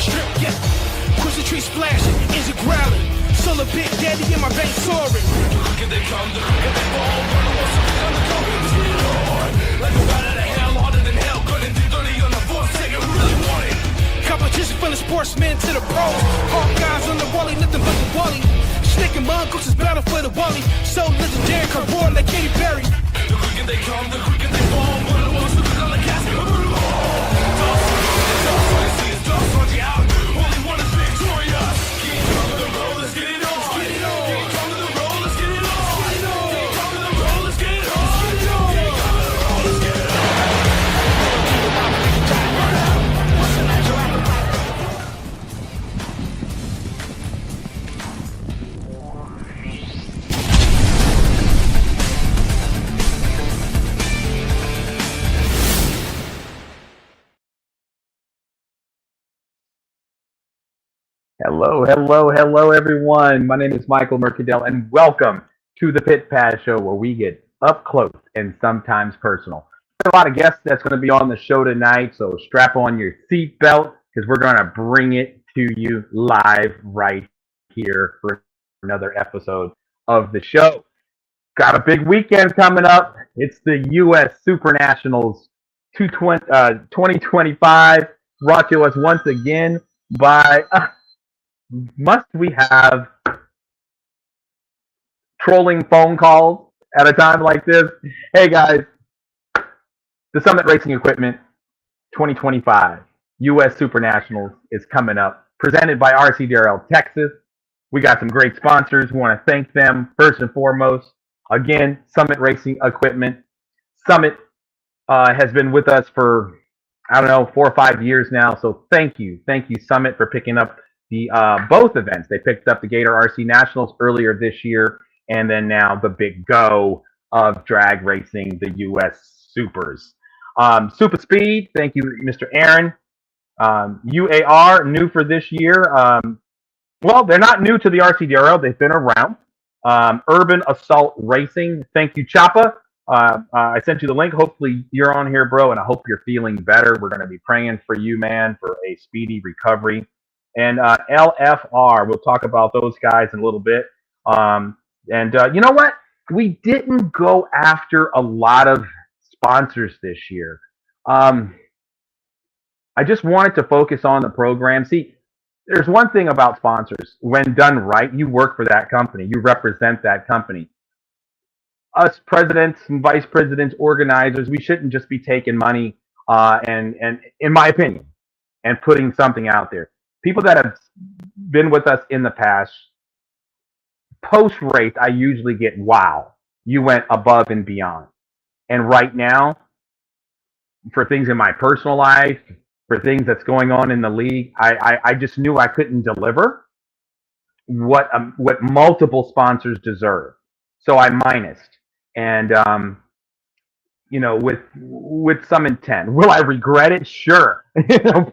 a strip, yeah. Christmas tree splashing, engine growling. Solar big daddy in my veins soaring. The quicker they come, the quicker they fall. One of us is on the go. Let's get it on. Like a bat out of hell, harder than hell. Couldn't do 30 on the fourth second, who really want it? Competition from the sportsmen to the pros. All guys on the wally, nothing but the wally. Snake and mongoose is battle for the wally. So legendary, can roar like Katy Perry. The quicker they come, the quicker they fall. One of us is on the casket. Dogs on you out. Only one is victorious. Keep coming the road, let's get it on. Keep coming the road, let's get it on. Keep coming the road, let's get it on. Keep coming the road, let's get it on. Hello, everyone. My name is Michael Mercadale, and welcome to the Pit Pass Show, where we get up close and sometimes personal. There's a lot of guests that's going to be on the show tonight, so strap on your seatbelt because we're going to bring it to you live right here for another episode of the show. Got a big weekend coming up. It's the U.S. Super Nationals 2025, brought to us once again by... must we have trolling phone calls at a time like this? Hey guys, the Summit Racing Equipment 2025 U.S. Super Nationals is coming up, presented by RCDRL Texas. We got some great sponsors. We want to thank them first and foremost. Again, Summit Racing Equipment. Summit has been with us for, 4 or 5 years now. So thank you, Summit, for picking up the both events. They picked up the Gator RC Nationals earlier this year, and then now the big go of drag racing, the U.S. Supers. Super Speed, thank you, Mr. Aaron. UAR, new for this year. Well, they're not new to the RCDRO. They've been around. Urban Assault Racing, thank you, Choppa. I sent you the link. Hopefully you're on here, bro, and I hope you're feeling better. We're going to be praying for you, man, for a speedy recovery. And LFR, we'll talk about those guys in a little bit. You know what? We didn't go after a lot of sponsors this year. I just wanted to focus on the program. See, there's one thing about sponsors. When done right, you work for that company. You represent that company. Us presidents and vice presidents, organizers, we shouldn't just be taking money and in my opinion, and putting something out there. People that have been with us in the past, post-race, I usually get, wow, you went above and beyond. And right now, for things in my personal life, for things that's going on in the league, I just knew I couldn't deliver what multiple sponsors deserve. So I minused. And, with some intent. Will I regret it? Sure.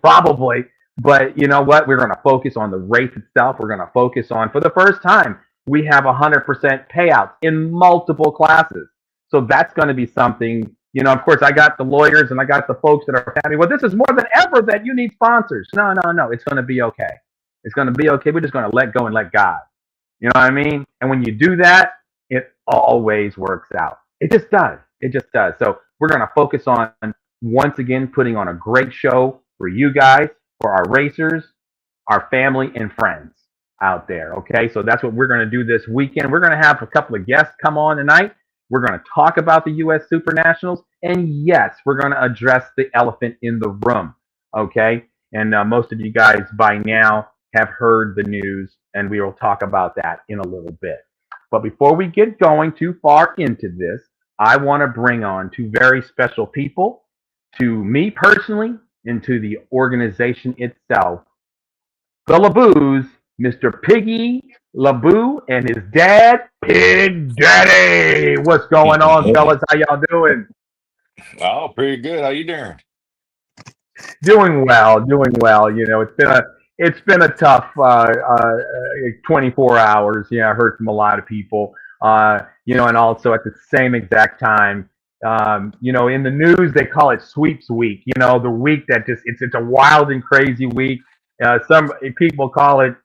Probably. But you know what? We're going to focus on the race itself. We're going to focus on, for the first time, we have 100% payouts in multiple classes. So that's going to be something, of course, I got the lawyers and I got the folks that are happy. Well, this is more than ever that you need sponsors. No. It's going to be okay. It's going to be okay. We're just going to let go and let God. You know what I mean? And when you do that, it always works out. It just does. So we're going to focus on, once again, putting on a great show for you guys, for our racers, our family, and friends out there, okay? So that's what we're going to do this weekend. We're going to have a couple of guests come on tonight. We're going to talk about the U.S. Super Nationals, and yes, we're going to address the elephant in the room, okay? And most of you guys by now have heard the news, and we will talk about that in a little bit. But before we get going too far into this, I want to bring on two very special people to me personally, into the organization itself. The Labues, Mr. Piggy Labue and his dad, Pig Daddy. What's going on, fellas? How y'all doing? Oh, pretty good. How you doing? Doing well. It's been a tough 24 hours. I heard from a lot of people. And also at the same exact time, in the news, they call it sweeps week, the week that it's a wild and crazy week. Some people call it,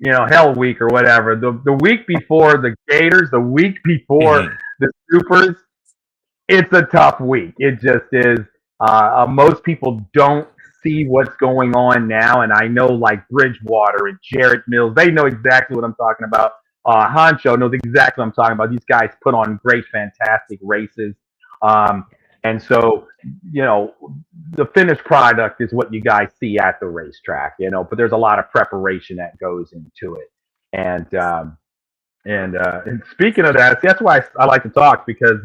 Hell Week or whatever. The week before the Gators, the week before Mhm. the Supers, it's a tough week. It just is. Most people don't see what's going on now, and I know like Bridgewater and Jarrett Mills, they know exactly what I'm talking about. Honcho knows exactly what I'm talking about. These guys put on great, fantastic races, um, and so the finished product is what you guys see at the racetrack. But there's a lot of preparation that goes into it, and speaking of that, that's why I like to talk because.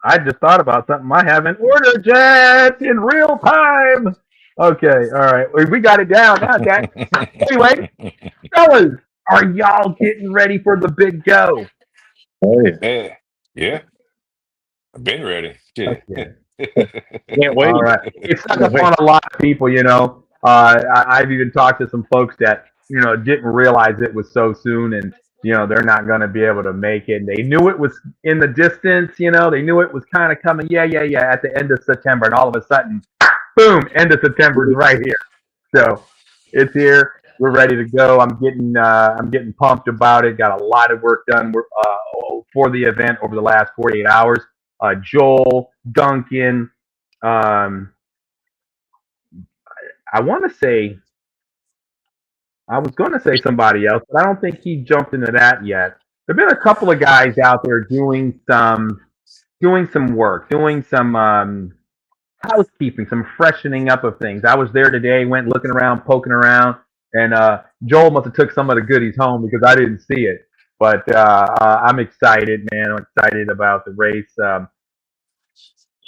I just thought about something I haven't ordered yet in real time. Okay, all right. We got it down now, Jack. Anyway, fellas, are y'all getting ready for the big go? Oh yeah. Yeah, yeah. I've been ready. Shit. Okay. Can't wait. All right. It's stuck Can't up wait. on a lot of people, I've even talked to some folks that, didn't realize it was so soon and, they're not going to be able to make it. They knew it was in the distance, they knew it was kind of coming. Yeah, at the end of September. And all of a sudden, boom, end of September is right here. So it's here. We're ready to go. I'm getting pumped about it. Got a lot of work done for the event over the last 48 hours. Joel, Duncan, um, I want to say, I was going to say somebody else, but I don't think he jumped into that yet. There've been a couple of guys out there doing some work, doing some housekeeping, some freshening up of things. I was there today, went looking around, poking around, and Joel must have took some of the goodies home because I didn't see it. But I'm excited, man. I'm excited about the race.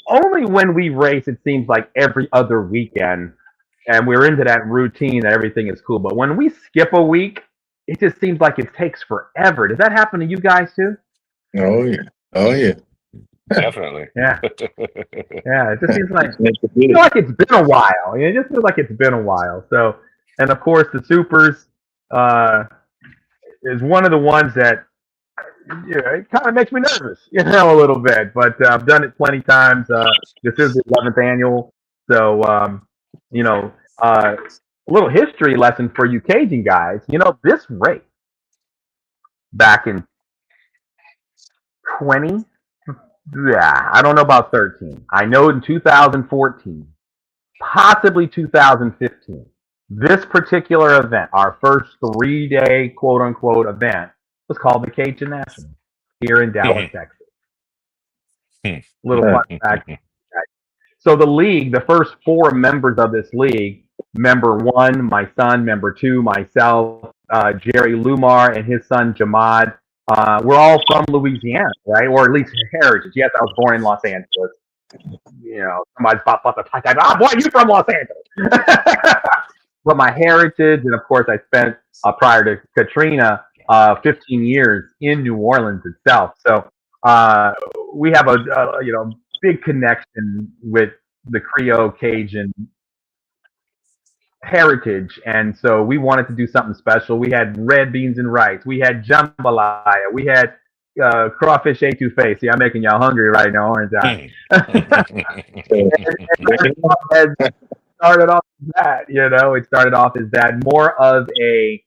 Only when we race, it seems like every other weekend, and we're into that routine that everything is cool. But when we skip a week, it just seems like it takes forever. Does that happen to you guys too? Oh yeah. Oh yeah. Definitely. Yeah, yeah. It just seems like Make the I feel video. like it's been a while. It just feels like it's been a while. So, and of course, the Supers is one of the ones that it kind of makes me nervous, a little bit. But I've done it plenty times. This is the 11th annual, so a little history lesson for you Cajun guys. This race back in 20, yeah, I don't know about 13. I know in 2014, possibly 2015. This particular event, our first 3-day quote unquote event, was called the Cajun National here in Dallas, Texas. Little fun fact. So the league, the first 4 members of this league, member 1, my son, member 2, myself, Jerry Lumar, and his son Jamad, we're all from Louisiana, right? Or at least heritage. Yes, I was born in Los Angeles. Somebody's popped up the podcast. Boy, you from Los Angeles. But my heritage, and of course, I spent prior to Katrina 15 years in New Orleans itself. So we have a big connection with the Creole Cajun heritage, and so we wanted to do something special. We had red beans and rice. We had jambalaya. We had crawfish etouffee. See, I'm making y'all hungry right now, aren't I? and started off as that, it started off as that, more of a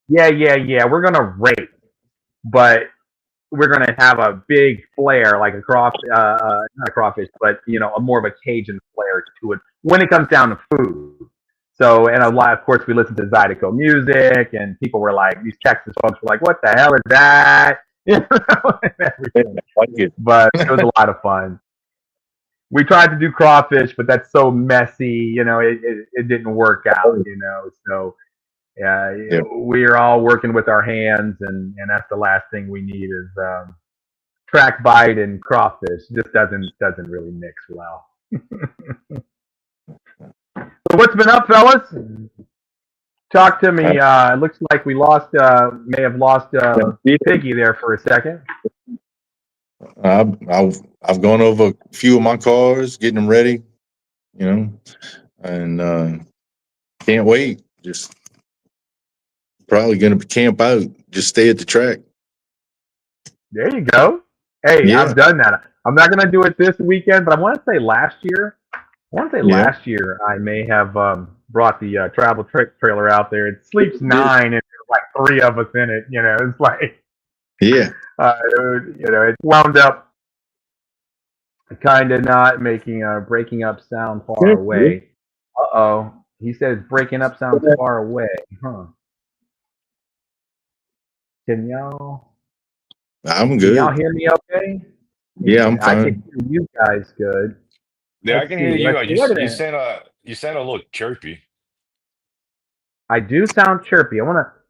we're gonna race, but we're gonna have a big flair, like a not a crawfish, but a more of a Cajun flair to it when it comes down to food. So, and a lot, of course, we listened to Zydeco music, and people were like, these Texas folks were like, "What the hell is that?" And everything. But it was a lot of fun. We tried to do crawfish, but that's so messy, it didn't work out, So Yeah. we are all working with our hands, and that's the last thing we need is track bite and crawfish. Just doesn't really mix well. So what's been up, fellas? Talk to me. It looks like we may have lost Piggy there for a second. I've gone over a few of my cars, getting them ready, and can't wait. Just probably going to camp out, just stay at the track. There you go. Hey, Yeah. I've done that. I'm not going to do it this weekend, but I want to say last year. Last year I may have brought the travel trailer out there. It sleeps 9, and there's like 3 of us in it. You know, it's like Yeah. it wound up kind of not making breaking up sound far away. Uh-oh. He says breaking up sounds far away. Huh. Can y'all I'm can y'all good. hear me okay? Yeah, I'm I can fine. hear you guys good. Yeah, I can hear you. Let's see. Wait a minute. You sound a little chirpy. I do sound chirpy.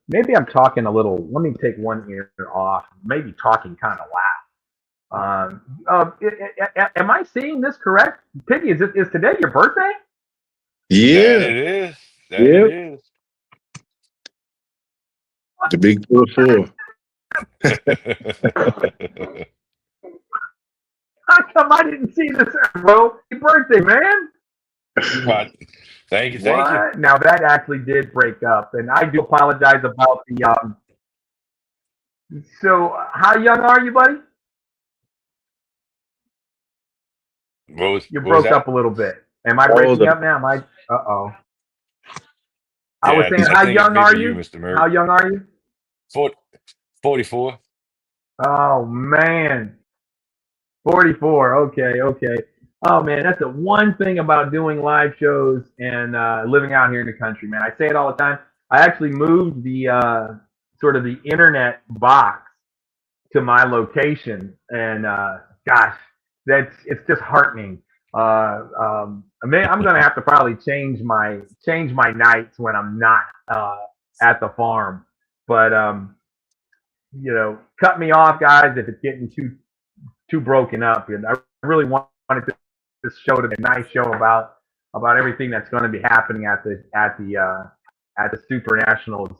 Maybe I'm talking a little. Let me take one ear off. Maybe talking kind of loud. Am I seeing this correct? Piggy, is today your birthday? That Yeah. it is. That it Yep. is. The big 4-4. How come I didn't see this, bro? Happy birthday, man. Right. Thank you. Thank you. What? Now that actually did break up, and I do apologize about the. So, how young are you, buddy? You What was broke up that? a little bit. Am I Oh, breaking up now? Am I? Uh-oh. I was Yeah, saying, I how think it young may are be you, you? Mr. How Murray. young are you? 44. Oh man, 44. Okay. Oh man, that's the one thing about doing live shows and living out here in the country, man. I say it all the time. I actually moved the sort of the internet box to my location, and gosh, it's disheartening. I mean, I'm gonna have to probably change my nights when I'm not at the farm, but cut me off, guys, if it's getting too broken up. And I really wanted this show to be a nice show about everything that's going to be happening at the Super Nationals.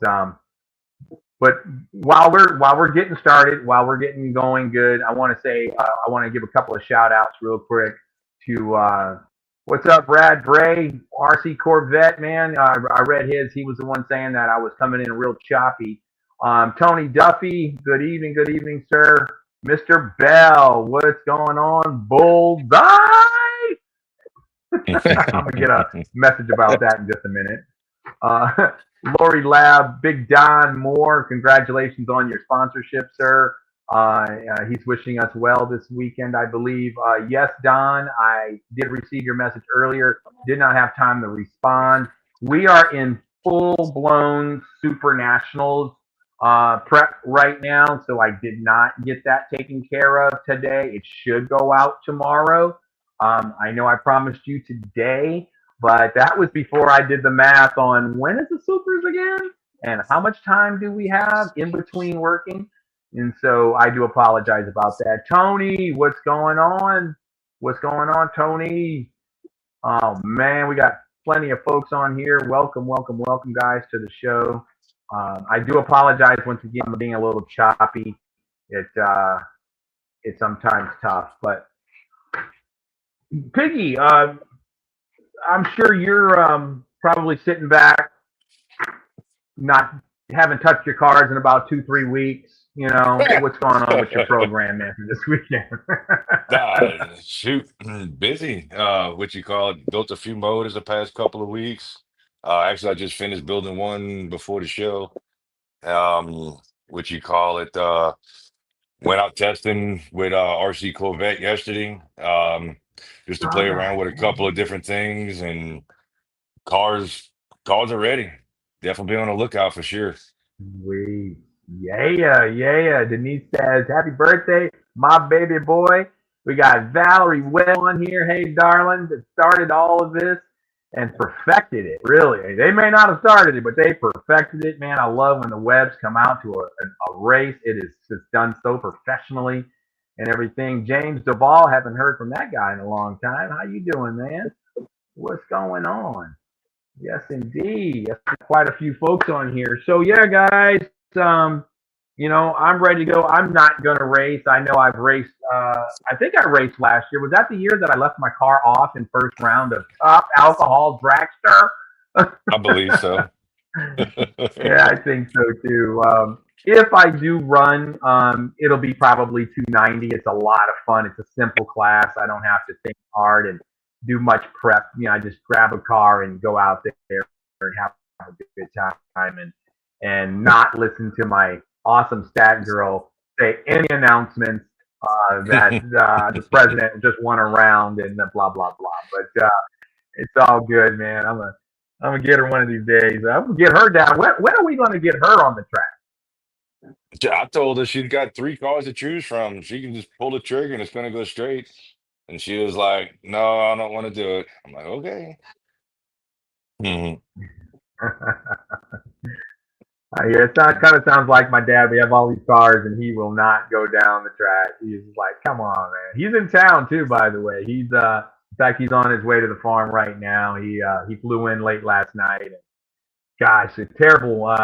But while we're getting started, while we're getting going good, I want to say I want to give a couple of shout outs real quick to what's up, Brad Bray, RC Corvette, man. I read his. He was the one saying that I was coming in real choppy. Tony Duffy, good evening, sir. Mr. Bell, what's going on? Bullseye. I'm gonna get a message about that in just a minute. Lori Lab, Big Don Moore, congratulations on your sponsorship, sir. He's wishing us well this weekend, I believe. Yes, Don, I did receive your message earlier. Did not have time to respond. We are in full-blown Super Nationals prep right now, so I did not get that taken care of today. It should go out tomorrow. I know I promised you today, but that was before I did the math on when is the Supers again and how much time do we have in between working. And so I do apologize about that. Tony, what's going on? What's going on, Tony? Oh man, we got plenty of folks on here. Welcome, guys, to the show. I do apologize once again for being a little choppy. It's sometimes tough, but Piggy, I'm sure you're probably sitting back, not haven't touched your cards in about 2-3 weeks. You know what's going on with your program, man, for this weekend? Shoot, busy. What you call it? Built a few motors the past couple of weeks. Actually, I just finished building one before the show. What you call it? Went out testing with RC Corvette yesterday, just to play around with a couple of different things, and cars cars are ready. Definitely be on the lookout for sure. Sweet. Yeah. Denise says, happy birthday, my baby boy. We got Valerie Well on here. Hey, darling, that started all of this and perfected it, really. They may not have started it, but they perfected it, man. I love when the webs come out to a race. It is just done so professionally and everything. James Duvall, haven't heard from that guy in a long time. How you doing, man? What's going on? Yes, indeed. Yes, quite a few folks on here. So yeah, guys, I'm ready to go. I'm not gonna race. I know I've raced. I think I raced last year. Was that the year that I left my car off in first round of Top Alcohol Dragster? I believe so. Yeah, I think so too. If I do run, it'll be probably 290. It's a lot of fun. It's a simple class. I don't have to think hard and do much prep. I just grab a car and go out there and have a good time and not listen to my awesome stat girl say any announcements that the president just won around and blah blah blah. But it's all good, man. I'm gonna get her one of these days. I'm gonna get her down. When are we gonna get her on the track? I told her she's got 3 cars to choose from. She can just pull the trigger and it's gonna go straight. And she was like, "No, I don't want to do it." I'm like, "Okay." Mhm. Yeah, kind of sounds like my dad. We have all these cars, and he will not go down the track. He's like, "Come on, man." He's in town too, by the way. In fact, he's on his way to the farm right now. He flew in late last night. And gosh, it's terrible.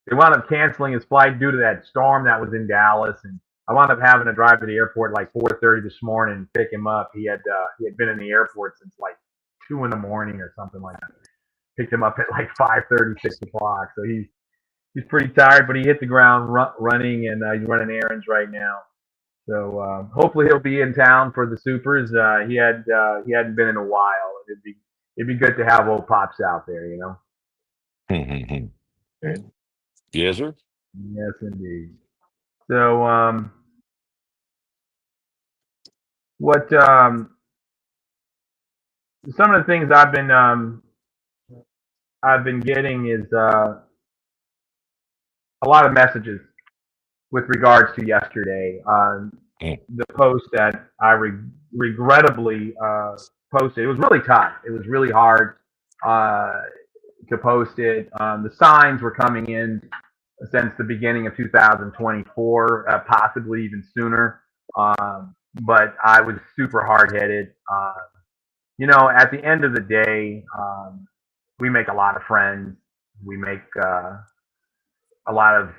They wound up canceling his flight due to that storm that was in Dallas, and I wound up having to drive to the airport like 4:30 this morning and pick him up. He had been in the airport since like 2 in the morning or something like that. Picked him up at like 5:30, 6 o'clock. So he's pretty tired, but he hit the ground running, and he's running errands right now. So hopefully he'll be in town for the Supers. He hadn't been in a while. It'd be good to have old pops out there, you know. Mhm. Yes, sir. Yes, indeed. So what some of the things I've been getting is a lot of messages with regards to yesterday. Mm. The post that I regrettably posted. It was really tough. It was really hard to post it. The signs were coming in since the beginning of 2024, possibly even sooner. But I was super hard headed. At the end of the day, we make a lot of friends. We make a lot of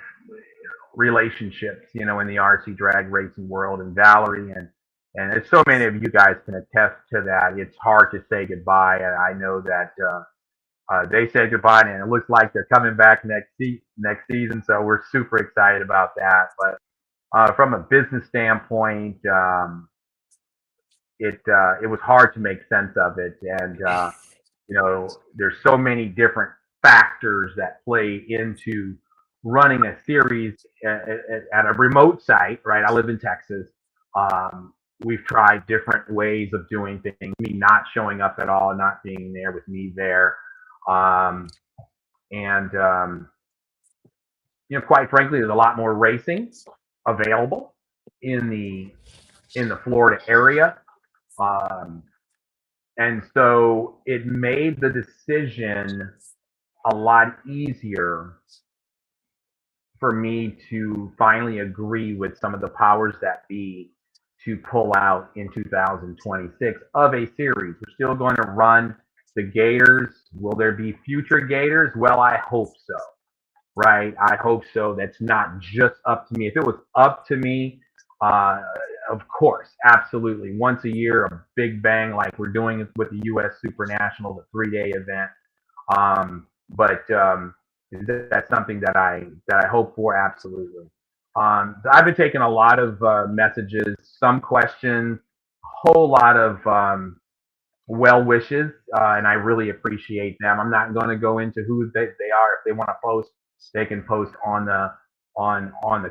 relationships, in the RC drag racing world. And Valerie and as so many of you guys can attest to that, it's hard to say goodbye. And I know that they said goodbye, and it looks like they're coming back next season. So we're super excited about that. But from a business standpoint, it was hard to make sense of it, and there's so many different factors that play into running a series at a remote site. Right, I live in Texas. We've tried different ways of doing things. Me not showing up at all, not being there with me there, and quite frankly, there's a lot more racing available in the Florida area. And so it made the decision a lot easier for me to finally agree with some of the powers that be to pull out in 2026 of a series. We're still going to run the Gators. Will there be future Gators? Well, I hope so. Right? I hope so. That's not just up to me. If it was up to me, of course, absolutely. Once a year, a big bang like we're doing with the U.S. Super National, the 3-day event. But that's something that I hope for, absolutely. I've been taking a lot of messages, some questions, a whole lot of well wishes, and I really appreciate them. I'm not going to go into who they are. If they want to post, they can post on the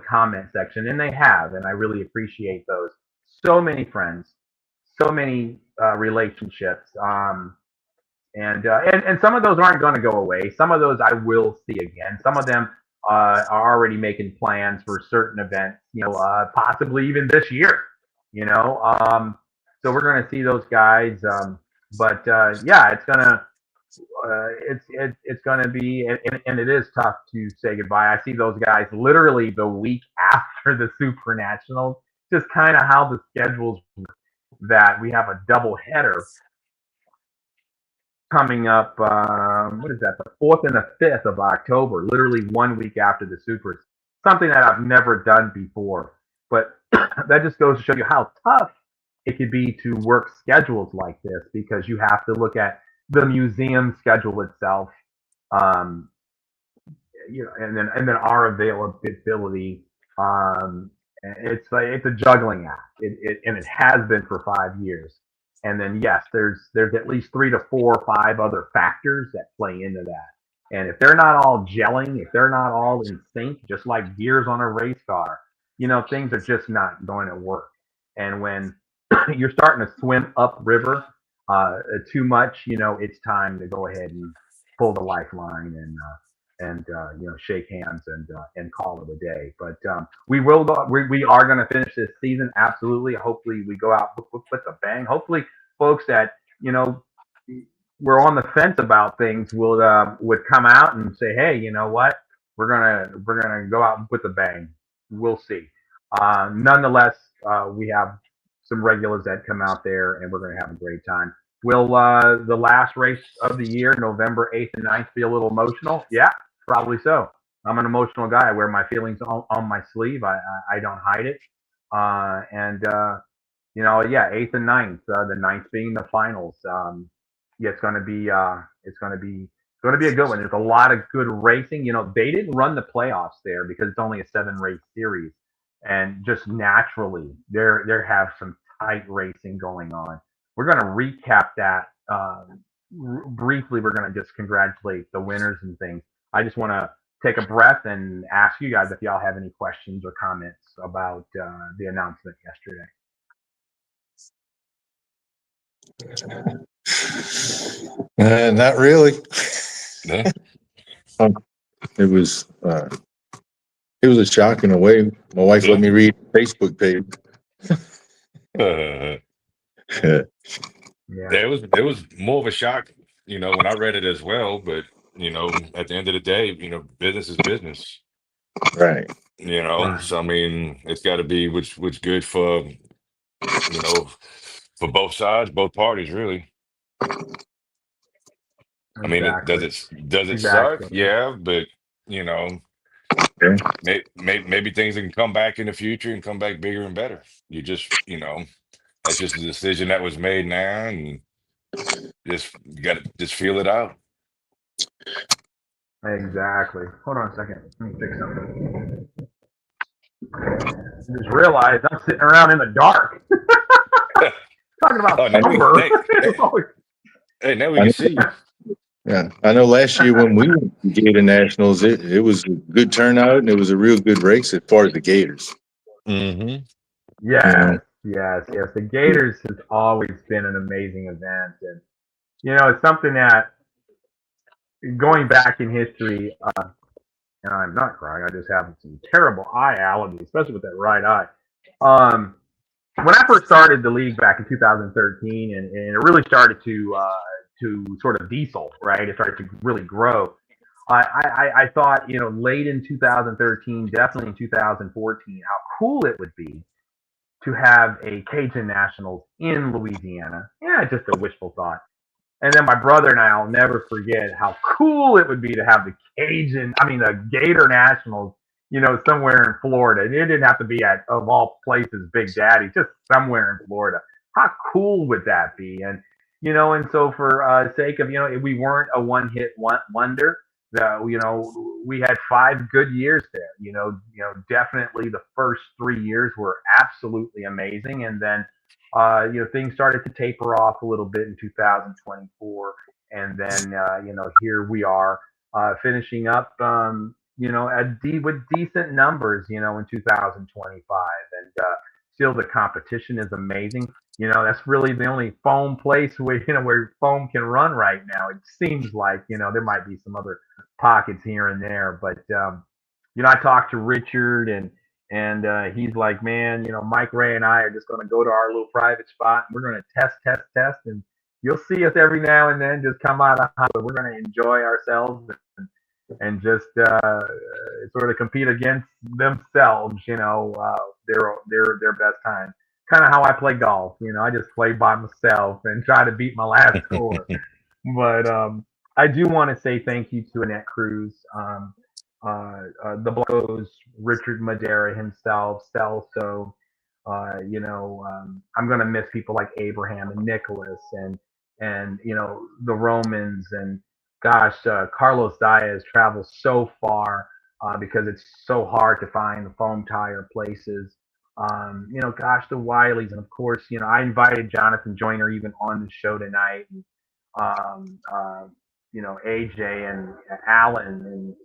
comment section, and they have, and I really appreciate those. So many friends, so many relationships, and some of those aren't going to go away. Some of those I will see again. Some of them are already making plans for certain events, possibly even this year. So we're going to see those guys. But yeah, it's gonna be, and it is tough to say goodbye. I see those guys literally the week after the Super Nationals. Just kind of how the schedules that we have a double header coming up. What is that? The 4th and the 5th of October, literally 1 week after the Supers. Something that I've never done before. But that just goes to show you how tough it could be to work schedules like this, because you have to look at the museum schedule itself, and then our availability. It's a juggling act, and it has been for 5 years. And then yes, there's at least 3 to 4 or 5 other factors that play into that. And if they're not all gelling, if they're not all in sync, just like gears on a race car, things are just not going to work. And when you're starting to swim upriver too much, it's time to go ahead and pull the lifeline and shake hands and call it a day. But we are going to finish this season absolutely. Hopefully we go out with a bang. Hopefully folks that we're on the fence about things would come out and say, hey, you know what, we're gonna go out with a bang. We'll see. Nonetheless, we have some regulars that come out there, and we're gonna have a great time. Will the last race of the year, November 8th and 9th, be a little emotional? Yeah, probably so. I'm an emotional guy. I wear my feelings on my sleeve. I don't hide it. Yeah, 8th and 9th. The ninth being the finals. Yeah, it's gonna be a good one. There's a lot of good racing. They didn't run the playoffs there because it's only a 7 race series, and just naturally there have some tight racing going on. We're gonna recap that briefly. We're gonna just congratulate the winners and things. I just want to take a breath and ask you guys if y'all have any questions or comments about the announcement yesterday. Not really. Yeah. It was a shock in a way. My wife let me read the Facebook page. Yeah. It was more of a shock, when I read it as well. But at the end of the day, business is business. Right. Right. So I mean, it's got to be which good for for both sides, both parties, really. I mean, Exactly. does it suck? Exactly. Yeah, but you know, maybe things can come back in the future and come back bigger and better. You just, that's just a decision that was made now, and just you got to just feel it out. Exactly. Hold on a second. Let me fix something. I just realized I'm sitting around in the dark talking about Oh, now summer. hey, now we I can know, see you. yeah, I know last year when we went to Gator Nationals, it was a good turnout and it was a real good race as far as the Gators. Hmm. Yes, yes. The Gators has always been an amazing event, and it's something that going back in history, and I'm not crying. I just have some terrible eye allergies, especially with that right eye. Um, when I first started the league back in 2013, and it really started to sort of diesel, right? It started to really grow. I thought, late in 2013, definitely in 2014, how cool it would be to have a Cajun Nationals in Louisiana. Yeah, just a wishful thought. And then my brother and I'll never forget how cool it would be to have the Gator Nationals, somewhere in Florida. And it didn't have to be at, of all places, Big Daddy, just somewhere in Florida. How cool would that be? And so for sake of, we weren't a one-hit wonder. We had 5 good years there. Definitely the first 3 years were absolutely amazing. And then things started to taper off a little bit in 2024, and then here we are finishing up, with decent numbers, in 2025, and still the competition is amazing. That's really the only foam place where foam can run right now. It seems like there might be some other pockets here and there, but I talked to Richard and he's like, man, Mike Ray and I are just going to go to our little private spot. And we're going to test, and you'll see us every now and then just come out of high, but we're going to enjoy ourselves and just sort of compete against themselves, their best time. Kind of how I play golf, I just play by myself and try to beat my last score. But I do want to say thank you to Annette Cruz. The Blancos, Richard Madera himself, Celso. I'm gonna miss people like Abraham and Nicholas and the Romans and gosh, Carlos Diaz travels so far because it's so hard to find the foam tire places. Gosh, the Wileys, and of course, I invited Jonathan Joyner even on the show tonight, and, um, uh, AJ and Alan, and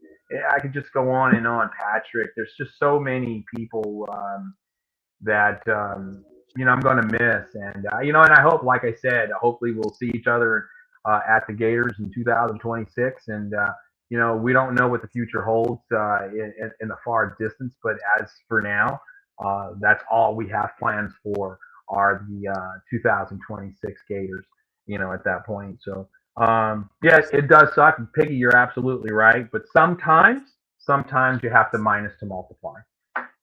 I could just go on and on. Patrick, there's just so many people that I'm going to miss, and and I hope, like I said, hopefully we'll see each other at the Gators in 2026, and we don't know what the future holds in the far distance, but as for now, that's all we have plans for are the 2026 Gators. At that point, so yes, it does suck. Piggy, you're absolutely right, but sometimes you have to minus to multiply.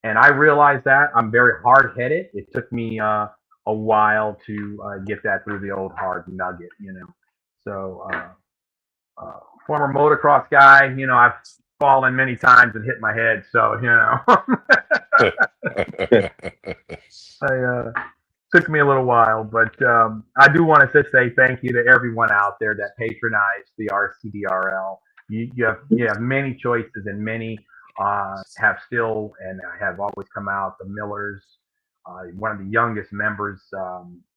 And I realized that. I'm very hard headed. It took me a while to get that through the old hard nugget. So, former motocross guy, I've fallen many times and hit my head. So, I took me a little while, but I do want to say thank you to everyone out there that patronized the RCDRL. You have many choices, and many have still and have always come out. The Millers, one of the youngest members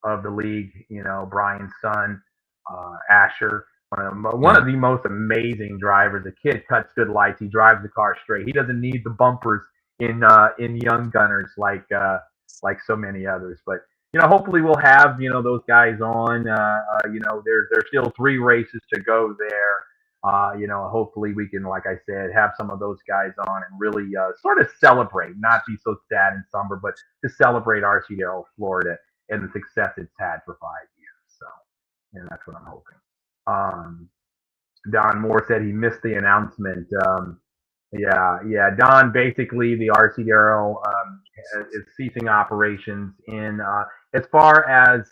of the league, Brian's son, Asher, one of the most amazing drivers. The kid cuts good lights. He drives the car straight. He doesn't need the bumpers in Young Gunners like so many others. But hopefully we'll have those guys on. There's still 3 races to go there. Hopefully we can, like I said, have some of those guys on and really sort of celebrate, not be so sad and somber, but to celebrate RCDL Florida and the success it's had for 5 years. So, and that's what I'm hoping. Don Moore said he missed the announcement. Yeah. Don, basically the RCDL is ceasing operations in as far as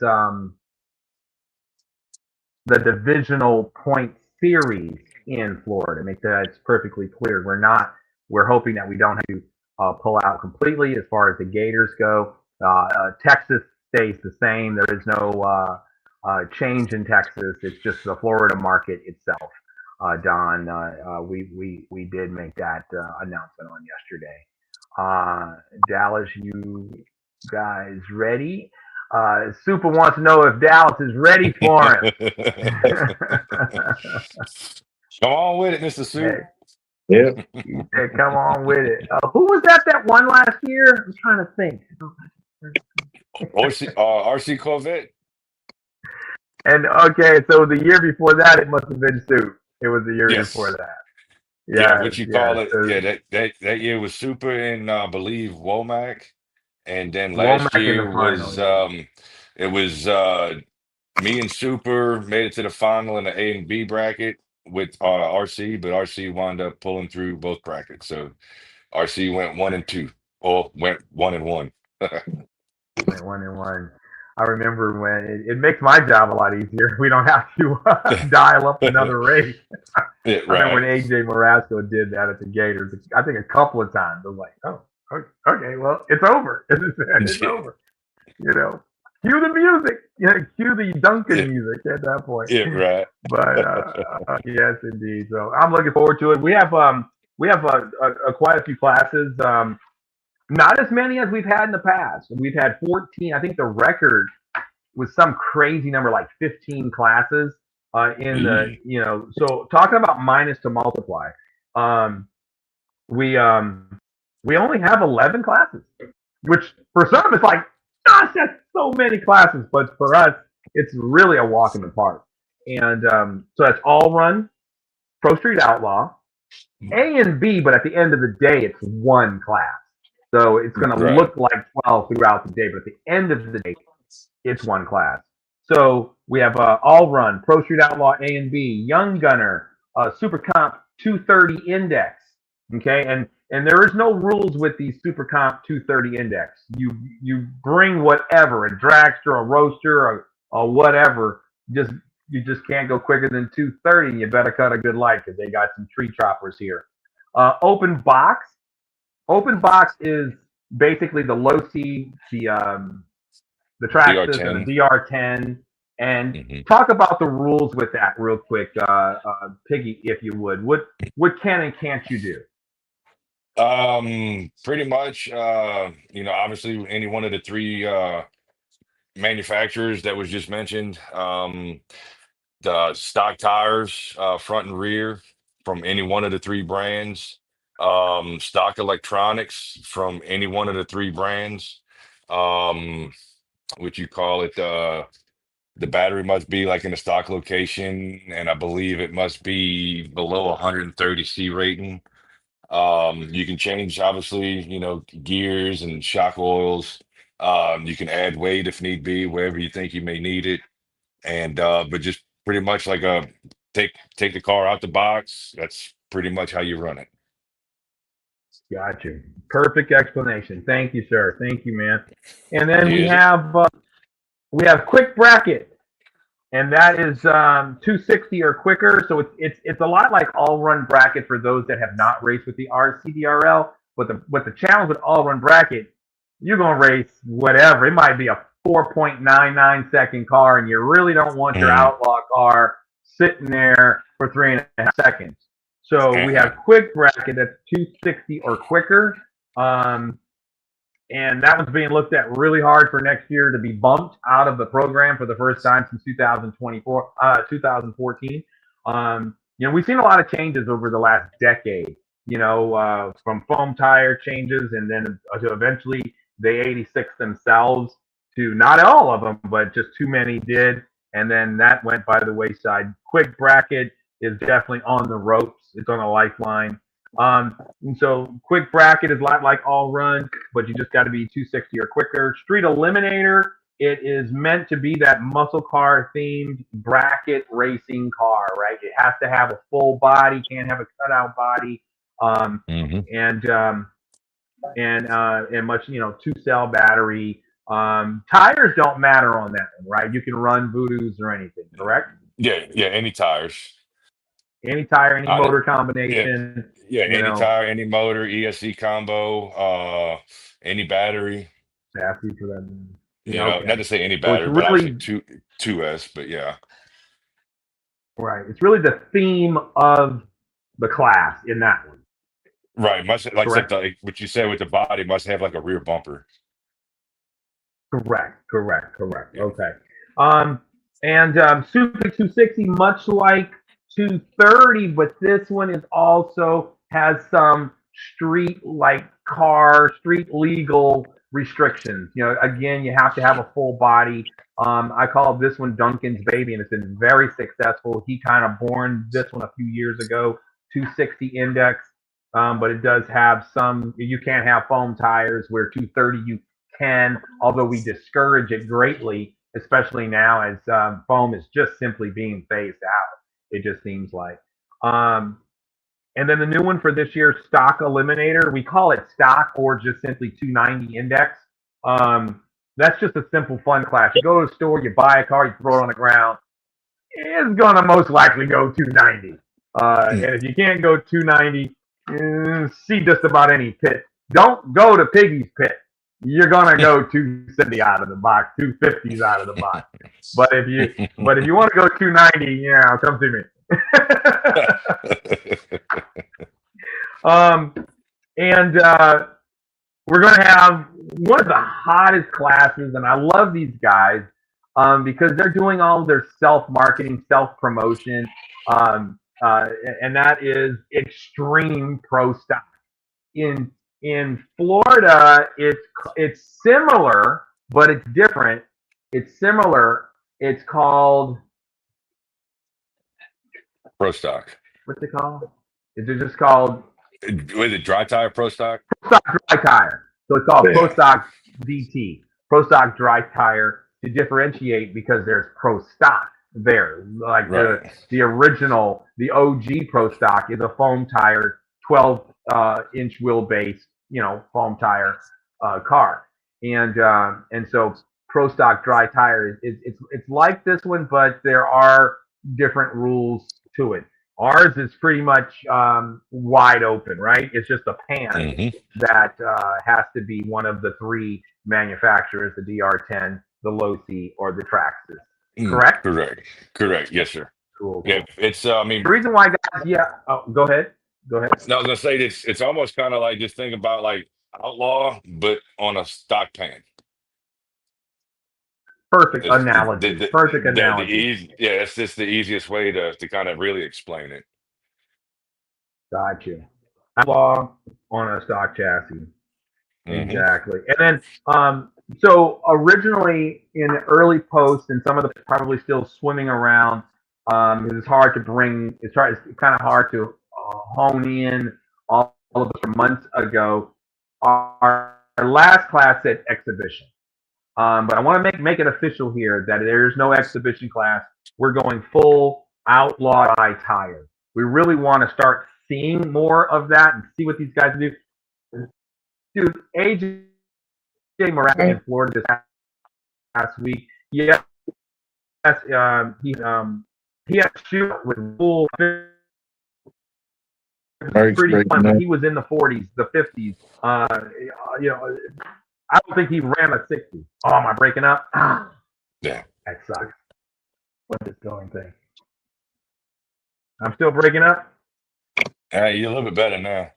the divisional point series in Florida. Make that it's perfectly clear. We're hoping that we don't have to pull out completely as far as the Gators go. Texas stays the same. There is no change in Texas. It's just the Florida market itself. Don, we did make that announcement on yesterday. Dallas, you guys ready? Super wants to know if Dallas is ready for him. Come on with it, Mr. Soup. Yeah. He said, come on with it. Who was that won last year? I'm trying to think. RC Corvette. And okay, so the year before that, it must have been Soup. It was the year before that. Yeah, what you call it? Yeah, that year was Super in I believe Womack, and then last year was it was me and Super made it to the final in the A and B bracket with RC, but RC wound up pulling through both brackets. So RC went 1 and 2, or went 1 and 1. Went 1 and 1. I remember when it makes my job a lot easier. We don't have to dial up another race. Yeah, I remember when AJ Marasco did that at the Gators. I think a couple of times. I was like, oh, okay, well, it's over. It's over. Cue the music. Cue the Duncan music at that point. Yeah, right. But yes, indeed. So I'm looking forward to it. We have quite a few classes. Not as many as we've had in the past. We've had 14. I think the record was some crazy number, like 15 classes in the, so talking about minus to multiply, we only have 11 classes, which for some it's like, gosh, that's so many classes. But for us, it's really a walk in the park. And so that's all run, Pro Street Outlaw, A and B, but at the end of the day, it's one class. So it's going to look like 12 throughout the day, but at the end of the day, it's one class. So we have All Run, Pro Street Outlaw A and B, Young Gunner, Super Comp 230 Index. Okay, and there is no rules with the Super Comp 230 Index. You bring whatever, a dragster, a roaster, or whatever. You just can't go quicker than 230. And you better cut a good light because they got some tree choppers here. Open box. Open box is basically the low C, the Traxxas and the DR10. And talk about the rules with that real quick, Piggy, if you would. What can and can't you do? Pretty much. Obviously, any one of the three manufacturers that was just mentioned. The stock tires, front and rear, from any one of the three brands. Stock electronics from any one of the three brands. Um, what you call it? The battery must be like in a stock location, and I believe it must be below 130 C rating. You can change, obviously, gears and shock oils. You can add weight if need be, wherever you think you may need it. And but just pretty much like a take the car out the box. That's pretty much how you run it. Got you. Perfect explanation. Thank you, sir. Thank you, man. And then we Is it? have quick bracket, and that is 260 or quicker. So it's a lot like all run bracket for those that have not raced with the RCDRL. But the challenge with all run bracket, you're gonna race whatever. It might be a 4.99 second car, and you really don't want your Mm, outlaw car sitting there for 3.5 seconds. So we uh-uh. have quick bracket that's 260 or quicker. Um, and that one's being looked at really hard for next year to be bumped out of the program for the first time since 2014. We've seen a lot of changes over the last decade. From foam tire changes, and then to eventually the 86 themselves, to not all of them, but just too many did, and then that went by the wayside. Quick bracket is definitely on the ropes. It's on a lifeline. And so quick bracket is a lot like all run, but you just got to be 260 or quicker. Street Eliminator, it is meant to be that muscle car themed bracket racing car, right? It has to have a full body, can't have a cutout body, um, Hmm. and much, 2 cell battery. Tires don't matter on that one, right? You can run Voodoos or anything, correct? Yeah, yeah. Any tires. Any tire, any I motor Yeah, combination, yeah. you Any know, tire, any motor, ESC combo, any battery. happy for that. Yeah, Not okay. to say any So it's battery, but obviously really two S. But yeah, right. It's really the theme of the class in that one, right. Must like I said, correct? like what you said with the body must have like a rear bumper. Correct. Yeah. Okay. Um, and Super 260, much like 230, but this one is also has some street legal restrictions. Again, you have to have a full body. I call this one Duncan's baby, and it's been very successful. He kind of born this one a few years ago, 260 index. But it does have some. You can't have foam tires where 230 you can, although we discourage it greatly, especially now as foam is just simply being phased out. It just seems like. Um, and then the new one for this year, Stock Eliminator, we call it Stock or just simply 290 Index. That's just a simple fun class. You go to the store, you buy a car, you throw it on the ground. It's gonna most likely go 290. Mm. And if you can't go 290, see just about any pit. Don't go to Piggy's pit. You're gonna go 270 out of the box, 250s out of the box. But if you want to go 290, come see me. um, and we're gonna have one of the hottest classes, and I love these guys because they're doing all of their self marketing, self promotion, and that is extreme pro stock. In Florida, it's similar, but it's different. It's similar. It's called, Pro stock. what's it called? Is it just called Was it dry tire pro stock? Pro Stock Dry Tire? So it's called Pro Yeah. Stock DT, Pro Stock Dry Tire, to differentiate because there's Pro Stock there. Like the Right. the original, the OG Pro Stock is a foam tire, 12-inch wheelbase, foam tire car, and so Pro Stock Dry Tire it's like this one, but there are different rules to it. Ours is pretty much wide open, right? It's just a pan Hmm. that has to be one of the three manufacturers: the DR10, the Losi, or the Traxxas. Correct? Correct. Correct. Yes, sir. Cool. Yeah. It's. I mean, The reason why, guys, yeah. Oh, go ahead. Go ahead. No, I was gonna say this. It's almost kind of like just think about like Outlaw, but on a stock pan. Perfect It's analogy. Perfect the analogy. easy, yeah. It's just the easiest way to kind of really explain it. Got you. Outlaw on a stock chassis. Hmm. Exactly. And then, so originally in the early posts, and some of the probably still swimming around, it's hard to bring. It's kind of hard to hone in all of us from months ago. Our last class at exhibition. But I want to make it official here that there's no exhibition class. We're going full outlaw tire. We really want to start seeing more of that and see what these guys do. Dude, AJ Moran in Florida this past week. Yes, he had a shoot with full Mark's pretty fun, breaking but up. he was in the 40s, the 50s. I don't think he ran a 60. Oh, am I breaking up? Yeah. That sucks. What's this going thing? I'm still breaking up. You're a little bit better now.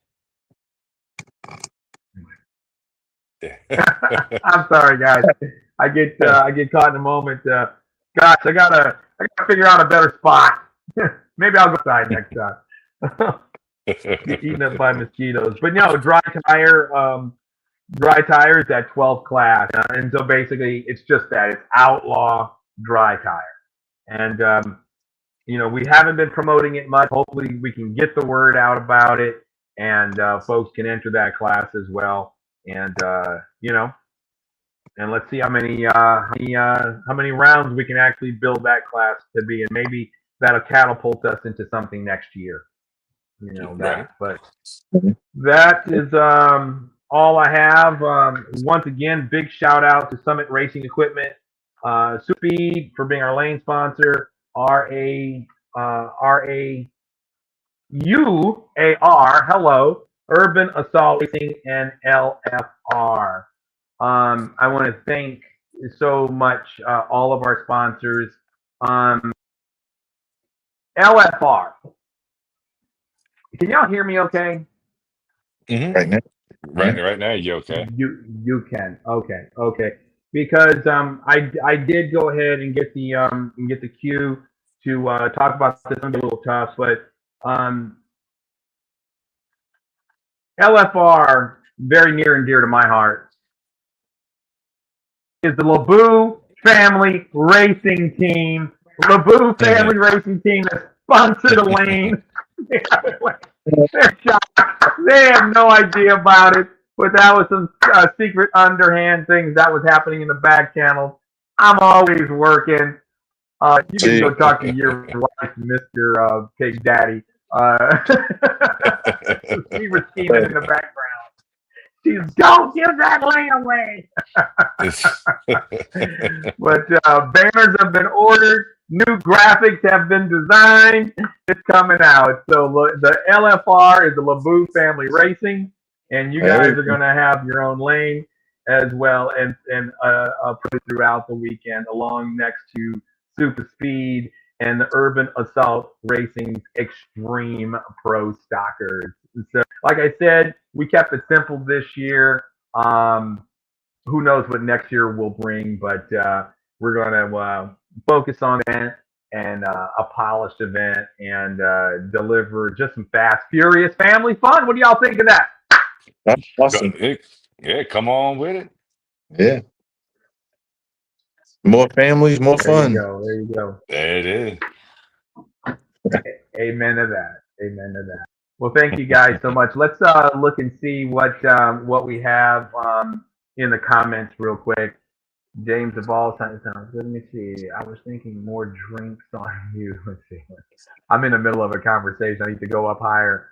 Yeah. I'm sorry, guys. I get caught in a moment. Gosh, I gotta figure out a better spot. Maybe I'll go outside next time. Get eaten up by mosquitoes. But no, dry tires at 12 class, and so basically it's just that it's outlaw dry tire, and we haven't been promoting it much. Hopefully, we can get the word out about it, and folks can enter that class as well. And and let's see how many rounds we can actually build that class to be, and maybe that'll catapult us into something next year. Right. But that is all I have. Once again, big shout out to Summit Racing Equipment, Speed for being our lane sponsor, RAUAR, hello, Urban Assault Racing, and LFR. I want to thank so much all of our sponsors. LFR, can y'all hear me okay? Hmm. Right now. Right now, you okay? You can. Okay. Because I did go ahead and get the cue to talk about this. It's a little tough, but LFR, very near and dear to my heart, is the Labue Family Racing Team. Labue Family Racing Team that sponsored a lane. They're shocked. They have no idea about it, but that was some secret underhand things that was happening in the back channel. I'm always working. You can go talk to your wife, Mr. Big Daddy. She was scheming in the background. She's, don't give that lane away. But banners have been ordered. New graphics have been designed. It's coming out. So the LFR is the Labue Family Racing, and you guys are going to have your own lane as well, and put it throughout the weekend, along next to Super Speed and the Urban Assault Racing Extreme Pro Stockers. So, like I said, we kept it simple this year. Who knows what next year will bring, but we're going to focus on that and a polished event and deliver just some fast, furious family fun. What do y'all think of that? That's awesome. Yeah, come on with it. Yeah. More families, more fun. There you go. There it is. Amen to that. Amen to that. Well, thank you guys so much. Let's look and see what we have in the comments real quick. James of all sounds good. Let me see. I was thinking more drinks on you. Let's see. I'm in the middle of a conversation. I need to go up higher.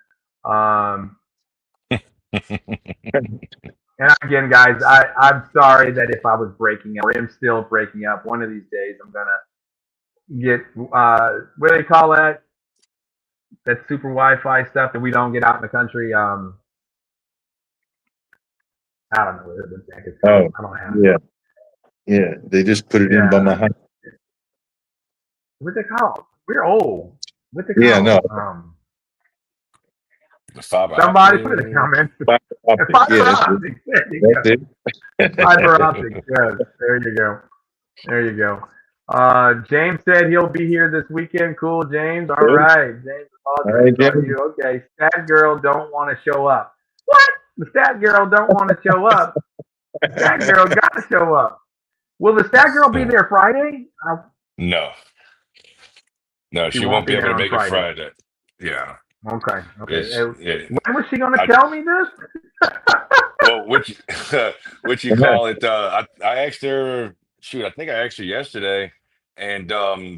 And again, guys, I'm sorry that if I was breaking up, or am still breaking up. One of these days, I'm gonna get what do they call that? That super Wi-Fi stuff that we don't get out in the country. I don't know what the heck it's called. I don't have it. Yeah. They just put it in by my house. What's it called? We're old. What's it called? Yeah, no. The fiber Somebody put it in the optic. comments. Fiber optic. Fiber Yeah, that's it. optics. There you go. That's it. Fiber optics. Yes. There you go. There you go. James said he'll be here this weekend. Cool, James. All Good. right. James All right, Aldridge on Jim. you. Okay. Stat girl don't want to show up. What? The stat girl don't want to show up. Stat girl got to show up. Will the stat girl be there Friday? No, She she won't won't be be able there to on make it Friday. Friday. Yeah, Okay. it's yeah. When was she going to I tell me this? well, what you call it? I asked her. Shoot, I think I asked her yesterday, and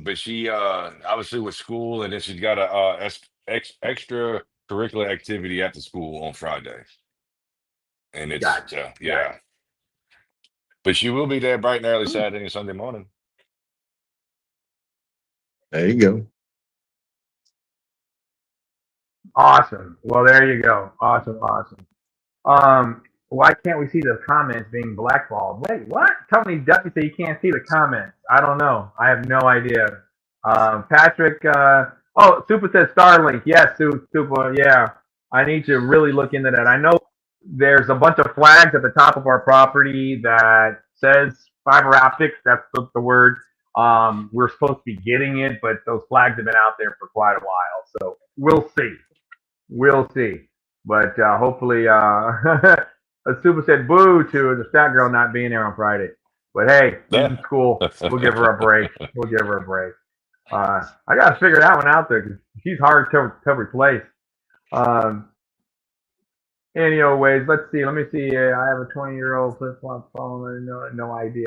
but she obviously with school, and then she's got a extra curricular activity after school on Friday, and it's Gotcha. yeah. But she will be there bright and early Saturday and Sunday morning. There you go. Awesome. Well, there you go. Awesome. Why can't we see the comments being blackballed? Wait, what? Tony Duffy said you can't see the comments. I don't know. I have no idea. Patrick, Super says Starlink. Yes, Super. Yeah, I need to really look into that. I know there's a bunch of flags at the top of our property that says fiber optics. That's the word. We're supposed to be getting it, but those flags have been out there for quite a while. So we'll see. We'll see. But hopefully, Super said boo to the stat girl not being there on Friday. But hey, she's in school. We'll give her a break. I got to figure that one out there because she's hard to replace. Anyways, let's see. Let me see. I have a 20-year-old flip-flop phone. No idea.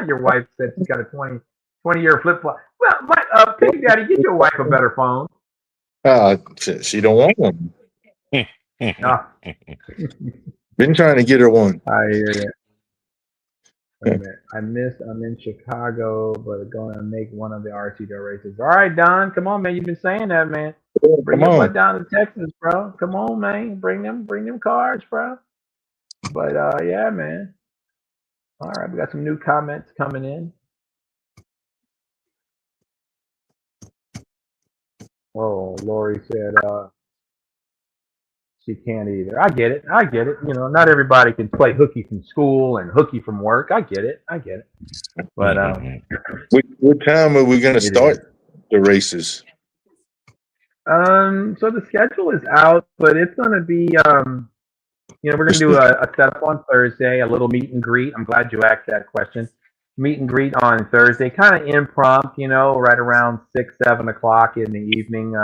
Your wife said she's got a 20-year flip-flop. Well, Piggy Daddy, get your wife a better phone. She don't want one. Ah, Been trying to get her one. I hear you. Wait a minute. I'm in Chicago, but going to make one of the RC Door races. All right, Don. Come on, man. You've been saying that, man. Bring Come your on. butt down to Texas, bro. Come on, man. Bring them cars, bro. But yeah, man. All right, we got some new comments coming in. Oh, Lori said she can't either. I get it. You know, not everybody can play hooky from school and hooky from work. I get it. But What time are we gonna start the races? so the schedule is out, but it's gonna be you know, we're gonna do a setup on Thursday, a little meet and greet. I'm glad you asked that question. Meet and greet on Thursday, kind of impromptu, you know, right around 6-7 o'clock in the evening.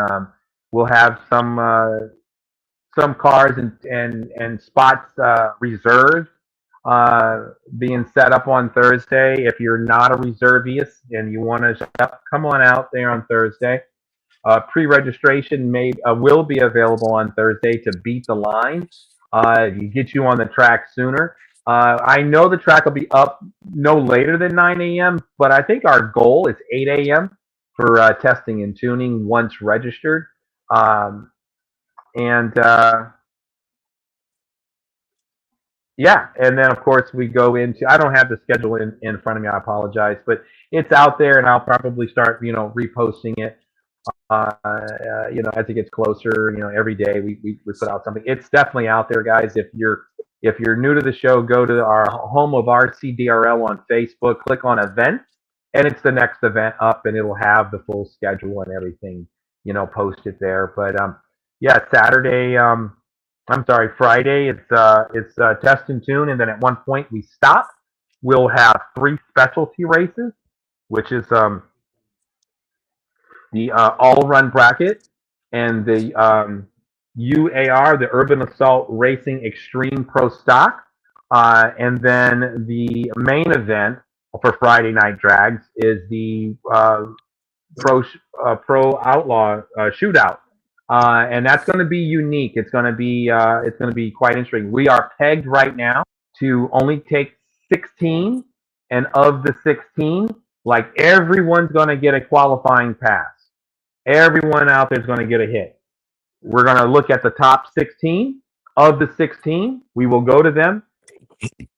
We'll have some cars and spots reserved being set up on Thursday. If you're not a reservist and you want to come on out there on Thursday. Pre-registration will be available on Thursday to beat the line. You get you on the track sooner. I know the track will be up no later than 9 a.m., but I think our goal is 8 a.m. for testing and tuning once registered. Yeah, and then of course we go into. I don't have the schedule in front of me. I apologize, but it's out there, and I'll probably start reposting it. As it gets closer, every day we put out something. It's definitely out there, guys. If you're new to the show, go to our home of RCDRL on Facebook, click on events, and it's the next event up, and it'll have the full schedule and everything, posted there. But yeah, Friday, it's test and tune, and then at one point we stop. We'll have 3 specialty races, which is the all-run bracket and the UAR, the Urban Assault Racing Extreme Pro Stock, and then the main event for Friday Night Drags is the Pro Outlaw Shootout. And that's going to be unique. It's going to be quite interesting. We are pegged right now to only take 16, and of the 16, like everyone's going to get a qualifying pass. Everyone out there is going to get a hit. We're going to look at the top 16. Of the 16, we will go to them,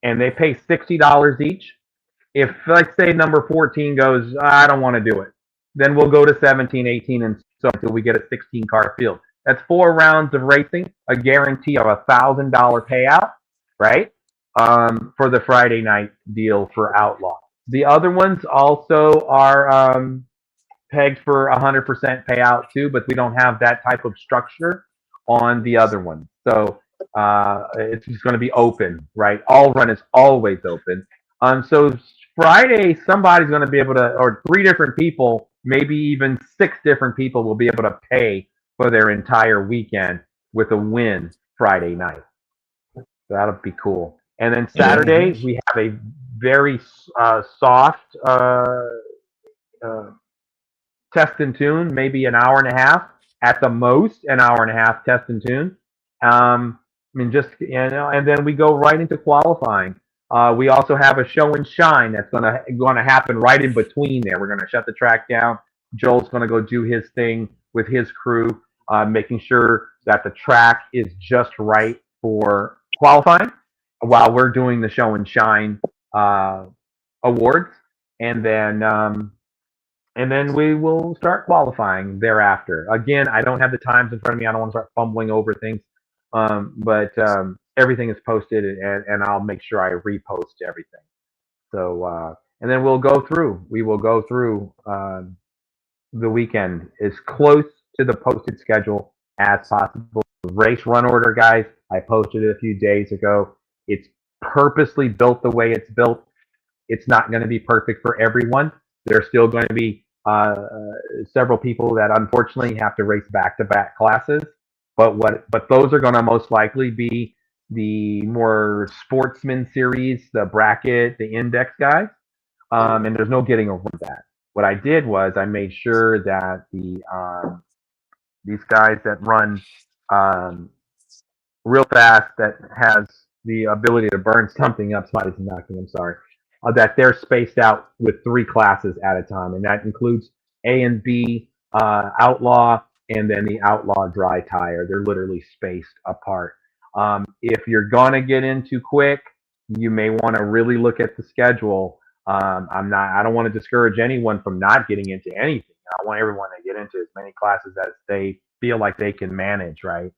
and they pay $60 each. If, let's say, number 14 goes, I don't want to do it, then we'll go to 17, 18, and so until we get a 16-car field. That's 4 rounds of racing, a guarantee of $1,000 payout, right? For the Friday night deal for Outlaw. The other ones also are pegged for 100% payout too, but we don't have that type of structure on the other ones. So it's just going to be open, right? All run is always open. So Friday, somebody's going to be able to, or 3 different people, maybe even 6 different people will be able to pay for their entire weekend with a win Friday night. So that'll be cool. And then Saturday, we have a very soft test and tune, maybe an hour and a half at the most, an hour and a half test and tune. I mean, just and then we go right into qualifying. We also have a show and shine that's gonna happen right in between there. We're gonna shut the track down. Joel's gonna go do his thing with his crew, making sure that the track is just right for qualifying, while we're doing the show and shine awards, and then we will start qualifying thereafter. Again, I don't have the times in front of me. I don't want to start fumbling over things. But everything is posted, and I'll make sure I repost everything. So, and then we'll go through. We will go through the weekend as close to the posted schedule as possible. Race run order, guys. I posted it a few days ago. It's purposely built the way it's built. It's not going to be perfect for everyone. There's still going to be several people that unfortunately have to race back-to-back classes. But those are going to most likely be the more sportsman series, the bracket, the index guys, and there's no getting around that. What I did was I made sure that these guys that run real fast, that has the ability to burn something up, somebody's knocking, I'm sorry, that they're spaced out with 3 classes at a time, and that includes A and B, Outlaw, and then the Outlaw dry tire. They're literally spaced apart. If you're gonna get into quick, you may want to really look at the schedule. I don't want to discourage anyone from not getting into anything. I want everyone to get into as many classes as they feel like they can manage, right?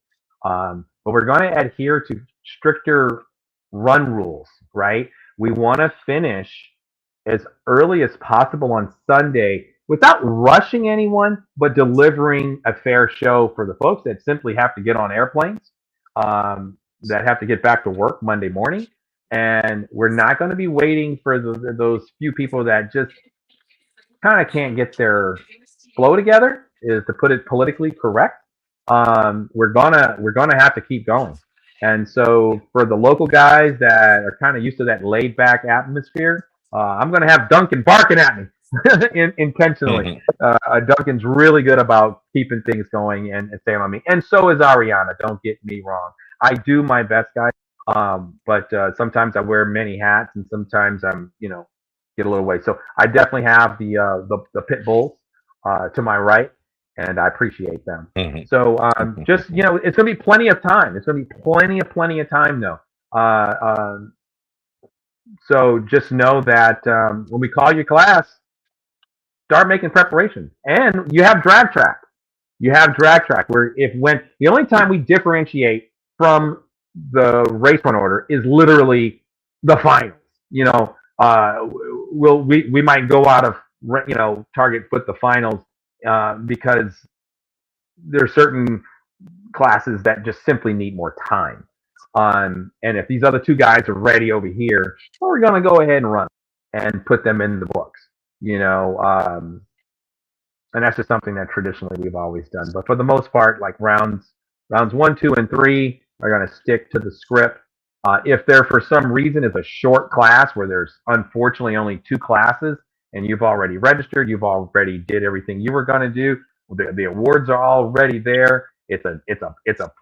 But we're going to adhere to stricter run rules, right? We want to finish as early as possible on Sunday without rushing anyone, but delivering a fair show for the folks that simply have to get on airplanes, that have to get back to work Monday morning. And we're not going to be waiting for those few people that just kind of can't get their flow together, is to put it politically correct. We're gonna have to keep going. And so for the local guys that are kind of used to that laid back atmosphere, I'm gonna have Duncan barking at me intentionally. Duncan's really good about keeping things going and staying on me, and so is Ariana. Don't get me wrong. I do my best, guys. But sometimes I wear many hats, and sometimes I'm, get a little way. So I definitely have the pit bulls to my right, and I appreciate them. So just it's gonna be plenty of time. It's gonna be plenty of time, though. So just know that when we call your class, start making preparations, and you have drag track. You have drag track where when the only time we differentiate from the race run order is literally the finals. We might go out of target foot the finals because there's certain classes that just simply need more time. And if these other 2 guys are ready over here, well, we're gonna go ahead and run and put them in the books. And that's just something that traditionally we've always done. But for the most part, like rounds 1, 2, and 3 are going to stick to the script. If there, for some reason, is a short class where there's unfortunately only 2 classes, and you've already registered, you've already did everything you were going to do, the awards are already there. It's a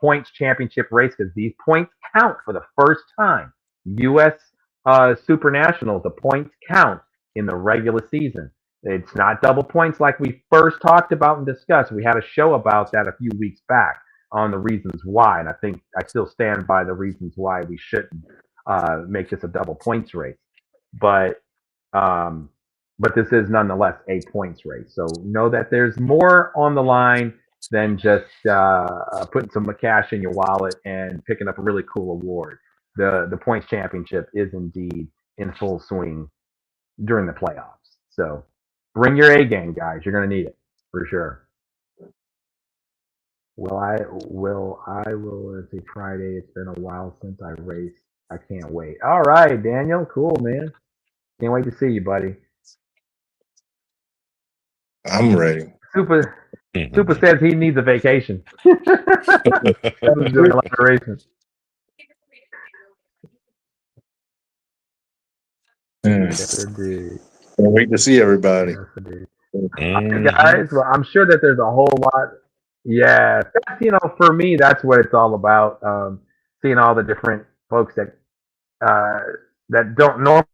points championship race because these points count for the first time. U.S. Super Nationals, the points count in the regular season. It's not double points like we first talked about and discussed. We had a show about that a few weeks back on the reasons why, and I think I still stand by the reasons why we shouldn't make this a double points race. But this is nonetheless a points race. So know that there's more on the line than just putting some cash in your wallet and picking up a really cool award. The points championship is indeed in full swing during the playoffs. So bring your A game, guys. You're going to need it for sure. Let's see, Friday. It's been a while since I raced. I can't wait. All right, Daniel. Cool, man. Can't wait to see you, buddy. I'm ready. Super says he needs a vacation. Doing a lot of racing. Yes, indeed. Can't wait to see everybody. Yes, indeed. Guys, well, I'm sure that there's a whole lot. Yeah, for me, that's what it's all about. Seeing all the different folks that don't normally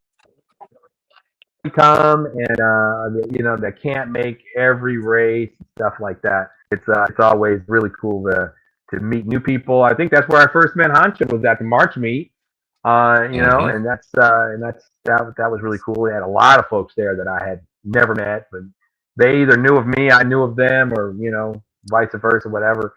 come and that can't make every race, stuff like that. It's always really cool to meet new people. I think that's where I first met Hancho, was at the March meet. And that was really cool. We had a lot of folks there that I had never met, but they either knew of me, I knew of them, or vice versa, whatever.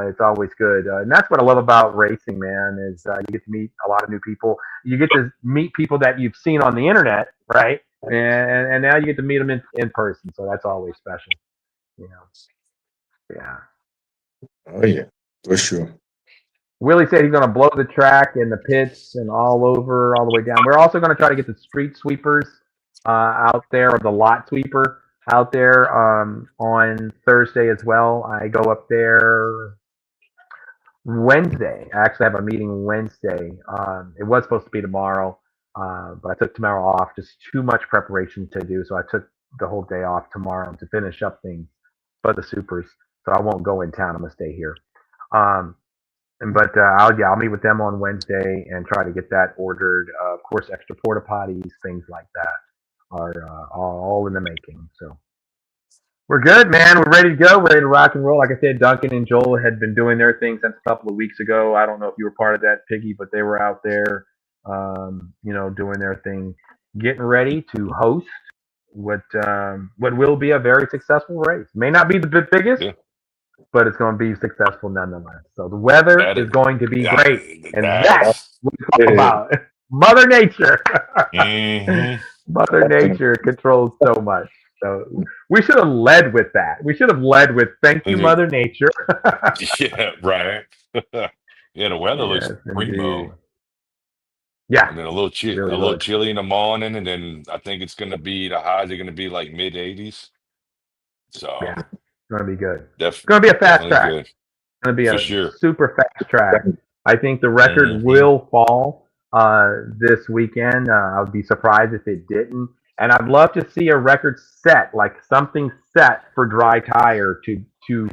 It's always good, and that's what I love about racing, man. Is you get to meet a lot of new people. You get to meet people that you've seen on the internet, right? And now you get to meet them in person. So that's always special, Yeah. Oh yeah, for sure. Willie said he's going to blow the track and the pits and all the way down. We're also going to try to get the street sweepers out there, or the lot sweeper out there on Thursday as well. I go up there Wednesday. I actually have a meeting Wednesday. It was supposed to be tomorrow, but I took tomorrow off. Just too much preparation to do, so I took the whole day off tomorrow to finish up things for the supers. So I won't go in town. I'm going to stay here. But I'll meet with them on Wednesday and try to get that ordered. Of course, extra porta potties, things like that are all in the making. So we're good, man. We're ready to go. We're ready to rock and roll. Like I said, Duncan and Joel had been doing their thing since a couple of weeks ago. I don't know if you were part of that, Piggy, but they were out there, doing their thing, getting ready to host what will be a very successul race. May not be the biggest. Yeah. But it's going to be successful nonetheless. So the weather is going to be great. And that's what we talk about. Mother Nature. Mother Nature controls so much. So we should have led with that. We should have led with thank you, Mother Nature. Yeah, right. Yeah, the weather looks primo. Yeah. And then a little chilly in the morning, and then I think it's going to be, the highs are going to be like mid 80s. So yeah. It's going to be good. It's going to be a fast track. Good. It's going to be a super fast track. I think the record will fall this weekend. I would be surprised if it didn't. And I'd love to see a record set, like something set for dry tire to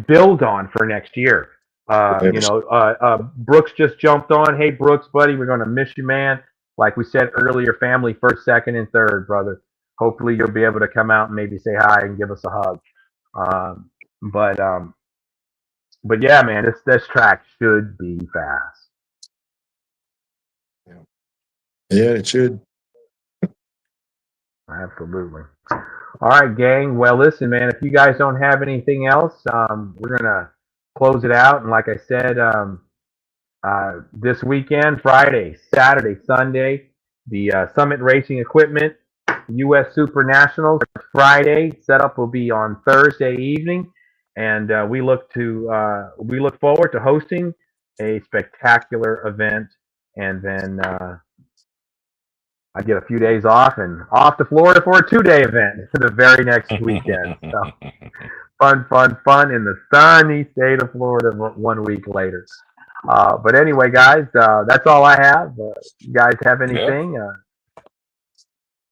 build on for next year. Brooks just jumped on. Hey, Brooks, buddy, we're going to miss you, man. Like we said earlier, family first, second, and third, brother. Hopefully you'll be able to come out and maybe say hi and give us a hug. But yeah, man, this track should be fast. Yeah, it should. Absolutely. All right, gang. Well, listen, man, if you guys don't have anything else, we're gonna close it out. And like I said, this weekend, Friday, Saturday, Sunday, the Summit Racing Equipment U.S. Super Nationals Friday. Setup will be on Thursday evening, and we look forward to hosting a spectacular event. And then I get a few days off and off to Florida for a 2-day event the very next weekend. So fun in the sunny state of Florida 1 week later. But anyway, guys, that's all I have. You guys have anything? Yeah.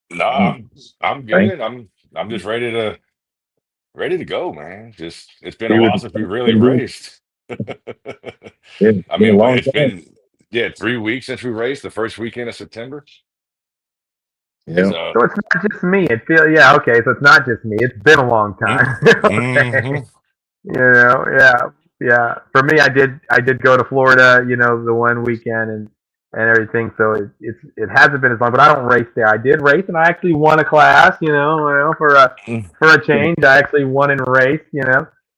No, I'm good. I'm just ready to go, man. Just it's been a while since we really raced. I mean, it's been 3 weeks since we raced, the first weekend of September. Yeah. So it's not just me. Okay. So it's not just me. It's been a long time. Yeah. For me, I did go to Florida, the one weekend and everything. So it hasn't been as long, but I don't race there. I did race, and I actually won a class, for a change. I actually won in a race,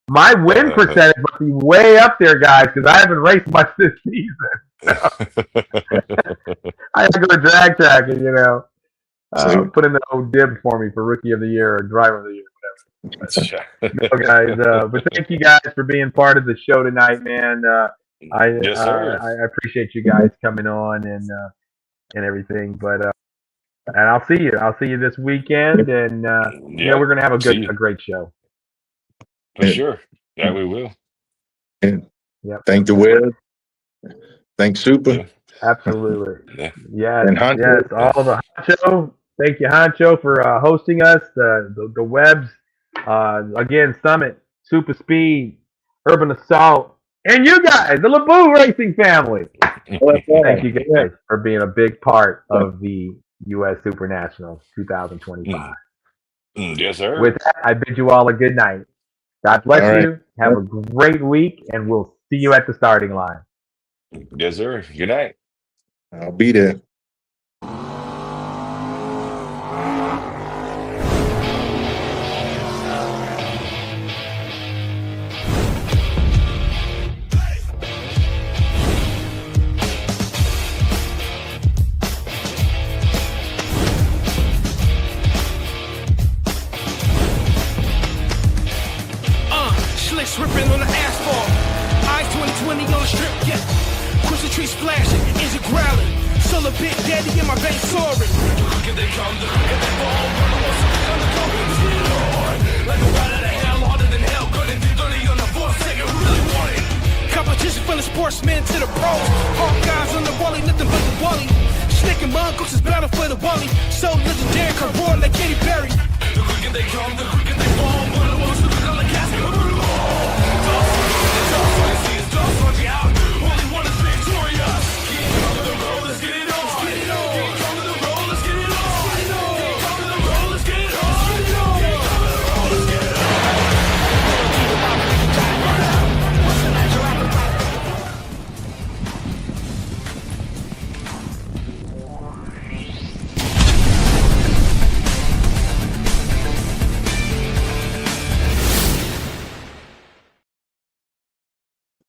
My win percentage must be way up there, guys, because I haven't raced much this season. I have to go to drag track and, put in the old dibs for me for Rookie of the Year or Driver of the Year. No, guys, but thank you guys for being part of the show tonight, man. Yes, sir. I appreciate you guys coming on and everything. But and I'll see you. I'll see you this weekend, and we're gonna have a great show. For sure. Yeah, we will. And Yep. thank the web. Thanks, Super. Yeah. Absolutely. Yeah. Yes. And Honcho. Yes. All the Honcho. Thank you, Honcho, for hosting us. The webs. Again, Summit, Super Speed, Urban Assault, and you guys, the Labue Racing family. Thank you guys for being a big part of the U.S. Super Nationals 2025. Yes, sir. With that, I bid you all a good night. God bless you. Have a great week, and we'll see you at the starting line. Yes, sir. Good night. I'll be there. Slicks ripping on the asphalt. Eyes 2020 on the strip, yeah. Christmas tree splashing, engine growling. Solar big daddy in my veins soaring. Look at they come, look at they ball. Running on something on the go, let's get it on. Like a ride out of hell, harder than hell. Cutting through 30 on the fourth second, really want it. Competition from the sportsmen to the pros. Hawk guys on the wally, nothing but the wally. Snake and my uncles is back.